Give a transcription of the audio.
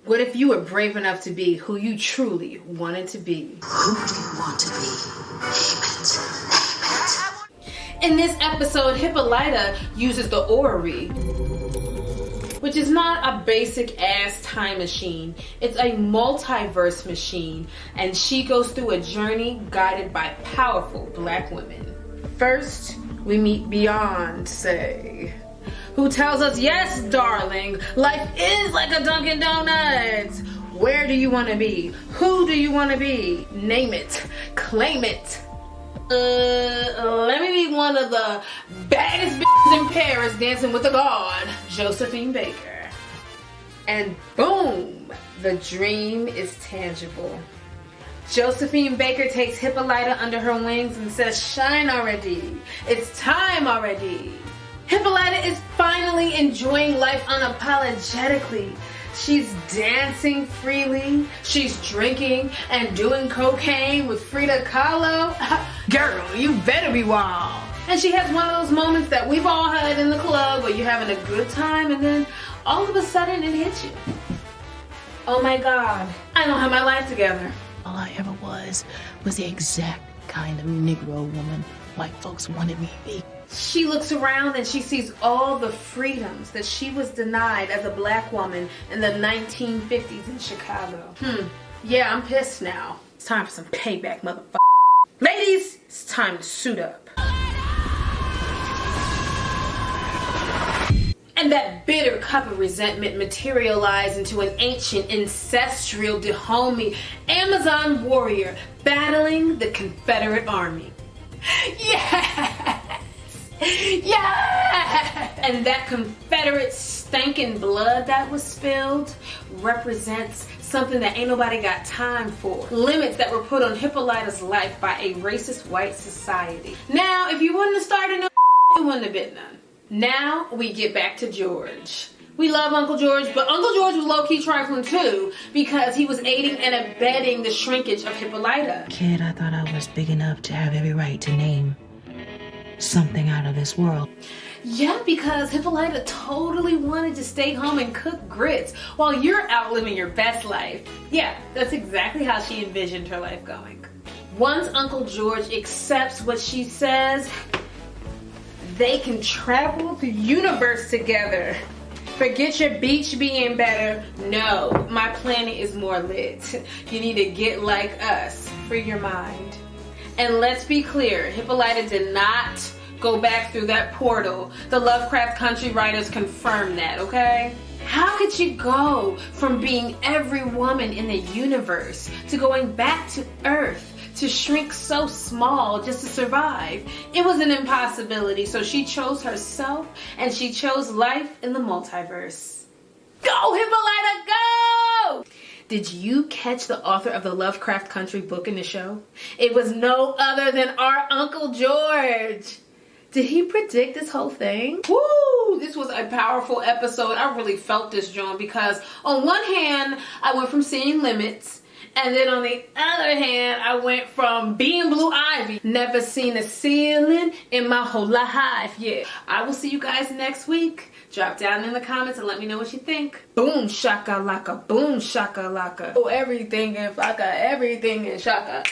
What if you were brave enough to be who you truly wanted to be? Who do you want to be? In this episode, Hippolyta uses the orrery, which is not a basic ass time machine. It's a multiverse machine, and she goes through a journey guided by powerful black women. First, we meet Beyonce, who tells us, yes, darling, life is like a Dunkin Donuts. Where do you want to be? Who do you want to be? Name it. Claim it. Let me be one of the baddest bitches in Paris dancing with a god, Josephine Baker. And boom, the dream is tangible. Josephine Baker takes Hippolyta under her wings and says, shine already. It's time already. Hippolyta is finally enjoying life unapologetically. She's dancing freely. She's drinking and doing cocaine with Frida Kahlo. Girl, you better be wild. And she has one of those moments that we've all had in the club where you're having a good time and then all of a sudden it hits you. Oh my God, I don't have my life together. All I ever was the exact kind of Negro woman white folks wanted me to be. She looks around and she sees all the freedoms that she was denied as a black woman in the 1950s in Chicago. Yeah, I'm pissed now. It's time for some payback, motherfucker. Ladies, it's time to suit up. And that bitter cup of resentment materialized into an ancient ancestral Dahomey Amazon warrior battling the Confederate Army. Yes! Yes! And that Confederate stinking blood that was spilled represents something that ain't nobody got time for. Limits that were put on Hippolyta's life by a racist white society. Now, if you wouldn't have started no, it wouldn't have been none. Now, we get back to George. We love Uncle George, but Uncle George was low-key trifling too because he was aiding and abetting the shrinkage of Hippolyta. Kid, I thought I was big enough to have every right to name something out of this world. Yeah, because Hippolyta totally wanted to stay home and cook grits while you're out living your best life. Yeah, that's exactly how she envisioned her life going. Once Uncle George accepts what she says, they can travel the universe together. Forget your beach being better. No, my planet is more lit. You need to get like us. Free your mind. And let's be clear, Hippolyta did not go back through that portal. The Lovecraft country writers confirmed that, okay? How could you go from being every woman in the universe to going back to Earth to shrink so small just to survive? It was an impossibility, so she chose herself and she chose life in the multiverse. Go, Hippolyta, go! Did you catch the author of the Lovecraft Country book in the show? It was no other than our Uncle George. Did he predict this whole thing? Woo! This was a powerful episode. I really felt this, John, because on one hand, I went from seeing limits, and then on the other hand, I went from being Blue Ivy. Never seen a ceiling in my whole life. Yeah. I will see you guys next week. Drop down in the comments and let me know what you think. Boom shakalaka, boom shakalaka. Oh, everything and flaka, everything and shaka.